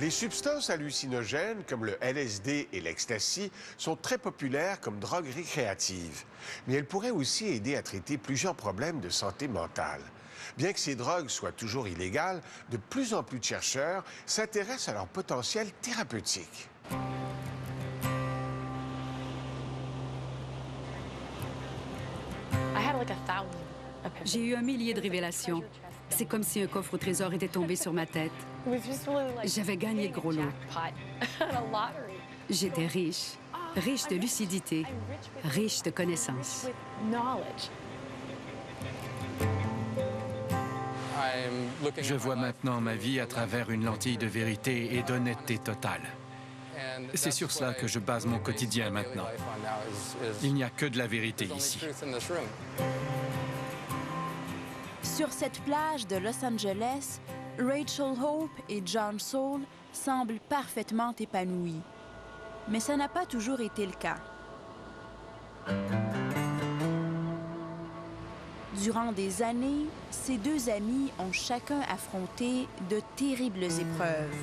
Les substances hallucinogènes comme le LSD et l'ecstasy sont très populaires comme drogues récréatives, mais elles pourraient aussi aider à traiter plusieurs problèmes de santé mentale. Bien que ces drogues soient toujours illégales, de plus en plus de chercheurs s'intéressent à leur potentiel thérapeutique. J'ai eu 1 millier de révélations. C'est comme si un coffre au trésor était tombé sur ma tête. J'avais gagné le gros lot. J'étais riche, riche de lucidité, riche de connaissances. Je vois maintenant ma vie à travers une lentille de vérité et d'honnêteté totale. C'est sur cela que je base mon quotidien maintenant. Il n'y a que de la vérité ici. Sur cette plage de Los Angeles, Rachel Hope et John Saul semblent parfaitement épanouis. Mais ça n'a pas toujours été le cas. Durant des années, ces deux amis ont chacun affronté de terribles épreuves.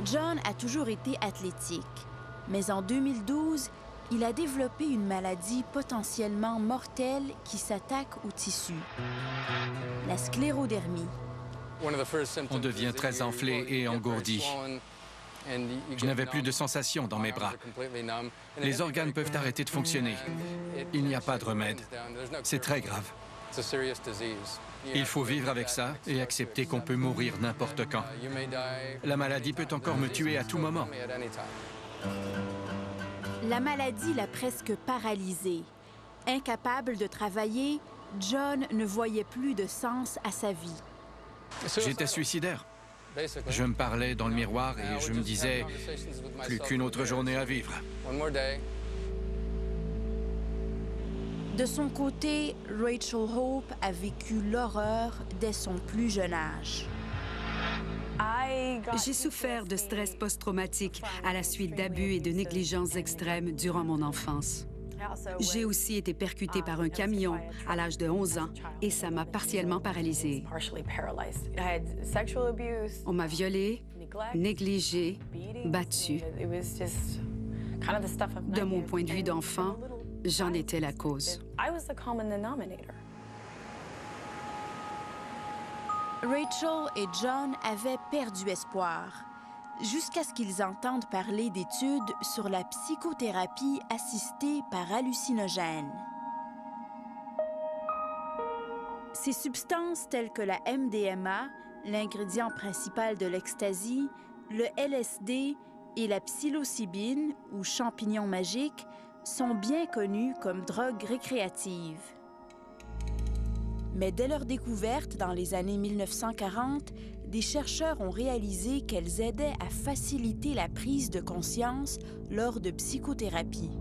John a toujours été athlétique, mais en 2012, il a développé une maladie potentiellement mortelle qui s'attaque aux tissus, la sclérodermie. On devient très enflé et engourdi. Je n'avais plus de sensation dans mes bras. Les organes peuvent arrêter de fonctionner. Il n'y a pas de remède. C'est très grave. Il faut vivre avec ça et accepter qu'on peut mourir n'importe quand. La maladie peut encore me tuer à tout moment. La maladie l'a presque paralysé. Incapable de travailler, John ne voyait plus de sens à sa vie. J'étais suicidaire. Je me parlais dans le miroir et je me disais « plus qu'une autre journée à vivre ». De son côté, Rachel Hope a vécu l'horreur dès son plus jeune âge. J'ai souffert de stress post-traumatique à la suite d'abus et de négligences extrêmes durant mon enfance. J'ai aussi été percutée par un camion à l'âge de 11 ans et ça m'a partiellement paralysée. On m'a violée, négligée, battue. De mon point de vue d'enfant, j'en étais la cause. Rachel et John avaient perdu espoir, jusqu'à ce qu'ils entendent parler d'études sur la psychothérapie assistée par hallucinogènes. Ces substances telles que la MDMA, l'ingrédient principal de l'ecstasy, le LSD et la psilocybine, ou champignon magique, sont bien connues comme drogues récréatives. Mais dès leur découverte dans les années 1940, des chercheurs ont réalisé qu'elles aidaient à faciliter la prise de conscience lors de psychothérapie.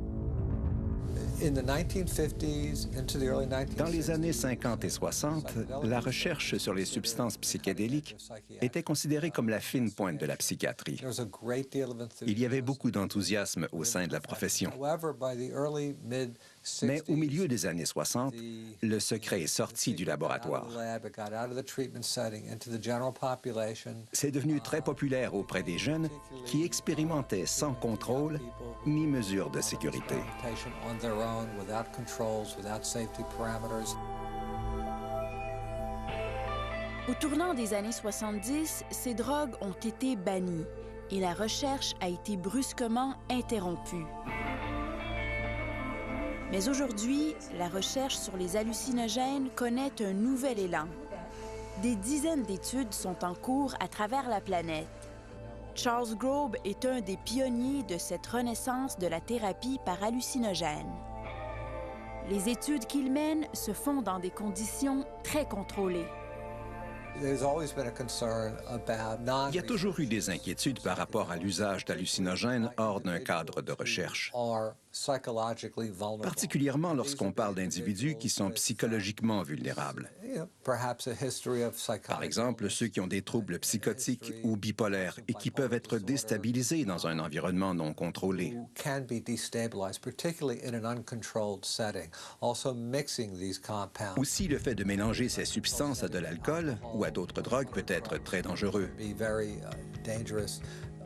Dans les années 50 et 60, la recherche sur les substances psychédéliques était considérée comme la fine pointe de la psychiatrie. Il y avait beaucoup d'enthousiasme au sein de la profession. Mais au milieu des années 60, le secret est sorti du laboratoire. C'est devenu très populaire auprès des jeunes qui expérimentaient sans contrôle ni mesure de sécurité. Au tournant des années 70, ces drogues ont été bannies et la recherche a été brusquement interrompue. Mais aujourd'hui, la recherche sur les hallucinogènes connaît un nouvel élan. Des dizaines d'études sont en cours à travers la planète. Charles Grob est un des pionniers de cette renaissance de la thérapie par hallucinogènes. Les études qu'il mène se font dans des conditions très contrôlées. Il y a toujours eu des inquiétudes par rapport à l'usage d'hallucinogènes hors d'un cadre de recherche. particulièrement lorsqu'on parle d'individus qui sont psychologiquement vulnérables. Par exemple, ceux qui ont des troubles psychotiques ou bipolaires et qui peuvent être déstabilisés dans un environnement non contrôlé. Aussi, le fait de mélanger ces substances à de l'alcool ou à d'autres drogues peut être très dangereux.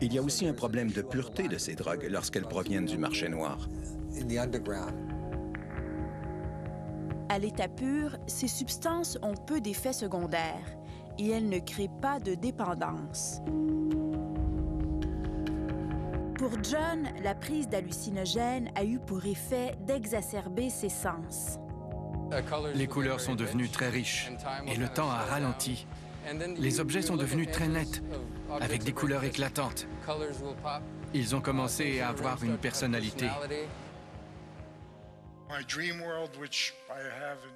Il y a aussi un problème de pureté de ces drogues lorsqu'elles proviennent du marché noir. À l'état pur, ces substances ont peu d'effets secondaires et elles ne créent pas de dépendance. Pour John, la prise d'hallucinogènes a eu pour effet d'exacerber ses sens. Les couleurs sont devenues très riches et le temps a ralenti. Les objets sont devenus très nets, avec des couleurs éclatantes. Ils ont commencé à avoir une personnalité.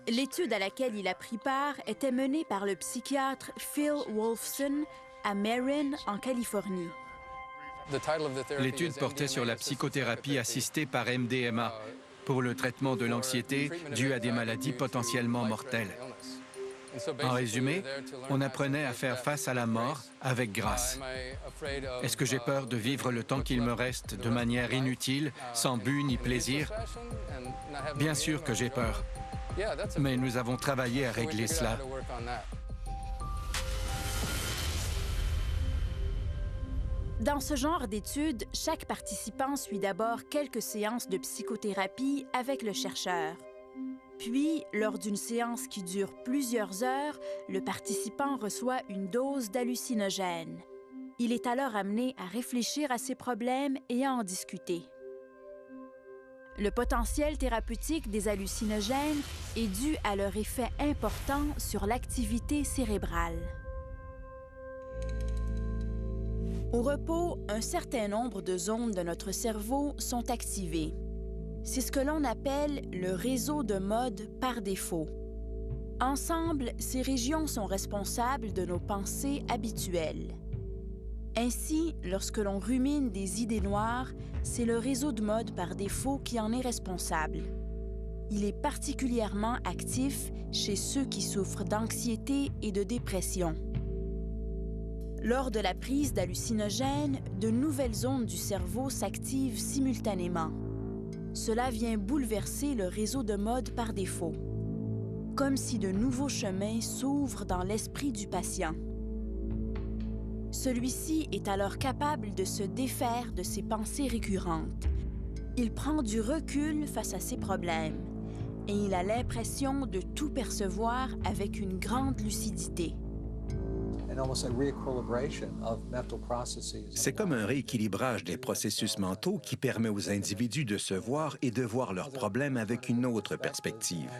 L'étude à laquelle il a pris part était menée par le psychiatre Phil Wolfson à Marin, en Californie. L'étude portait sur la psychothérapie assistée par MDMA pour le traitement de l'anxiété due à des maladies potentiellement mortelles. En résumé, on apprenait à faire face à la mort avec grâce. Est-ce que j'ai peur de vivre le temps qu'il me reste de manière inutile, sans but ni plaisir? Bien sûr que j'ai peur, mais nous avons travaillé à régler cela. Dans ce genre d'études, chaque participant suit d'abord quelques séances de psychothérapie avec le chercheur. Puis, lors d'une séance qui dure plusieurs heures, le participant reçoit une dose d'hallucinogène. Il est alors amené à réfléchir à ses problèmes et à en discuter. Le potentiel thérapeutique des hallucinogènes est dû à leur effet important sur l'activité cérébrale. Au repos, un certain nombre de zones de notre cerveau sont activées. C'est ce que l'on appelle le réseau de mode par défaut. Ensemble, ces régions sont responsables de nos pensées habituelles. Ainsi, lorsque l'on rumine des idées noires, c'est le réseau de mode par défaut qui en est responsable. Il est particulièrement actif chez ceux qui souffrent d'anxiété et de dépression. Lors de la prise d'hallucinogènes, de nouvelles zones du cerveau s'activent simultanément. Cela vient bouleverser le réseau de mode par défaut, comme si de nouveaux chemins s'ouvrent dans l'esprit du patient. Celui-ci est alors capable de se défaire de ses pensées récurrentes. Il prend du recul face à ses problèmes et il a l'impression de tout percevoir avec une grande lucidité. C'est comme un rééquilibrage des processus mentaux qui permet aux individus de se voir et de voir leurs problèmes avec une autre perspective.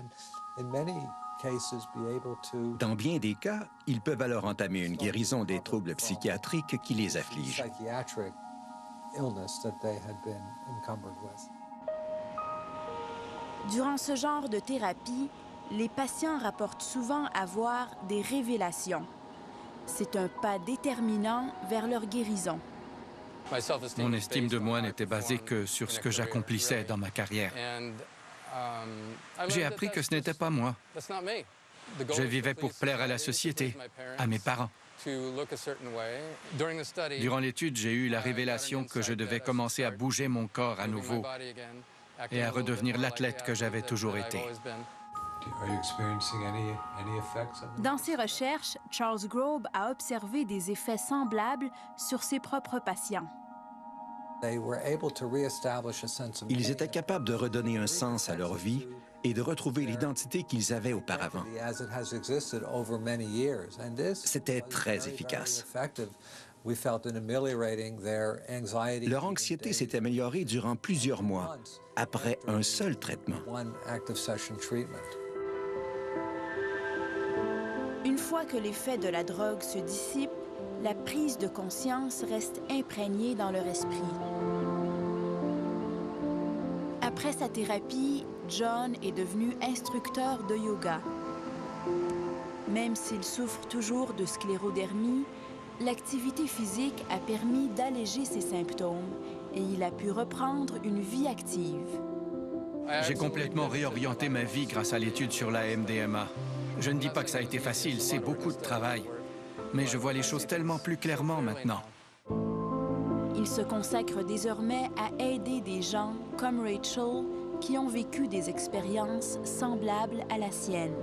Dans bien des cas, ils peuvent alors entamer une guérison des troubles psychiatriques qui les affligent. Durant ce genre de thérapie, les patients rapportent souvent avoir des révélations. C'est un pas déterminant vers leur guérison. Mon estime de moi n'était basée que sur ce que j'accomplissais dans ma carrière. J'ai appris que ce n'était pas moi. Je vivais pour plaire à la société, à mes parents. Durant l'étude, j'ai eu la révélation que je devais commencer à bouger mon corps à nouveau et à redevenir l'athlète que j'avais toujours été. Dans ses recherches, Charles Grob a observé des effets semblables sur ses propres patients. Ils étaient capables de redonner un sens à leur vie et de retrouver l'identité qu'ils avaient auparavant. C'était très efficace. Leur anxiété s'est améliorée durant plusieurs mois, après un seul traitement. Une fois que l'effet de la drogue se dissipe, la prise de conscience reste imprégnée dans leur esprit. Après sa thérapie, John est devenu instructeur de yoga. Même s'il souffre toujours de sclérodermie, l'activité physique a permis d'alléger ses symptômes et il a pu reprendre une vie active. J'ai complètement réorienté ma vie grâce à l'étude sur la MDMA. Je ne dis pas que ça a été facile, c'est beaucoup de travail. Mais je vois les choses tellement plus clairement maintenant. Il se consacre désormais à aider des gens comme Rachel qui ont vécu des expériences semblables à la sienne.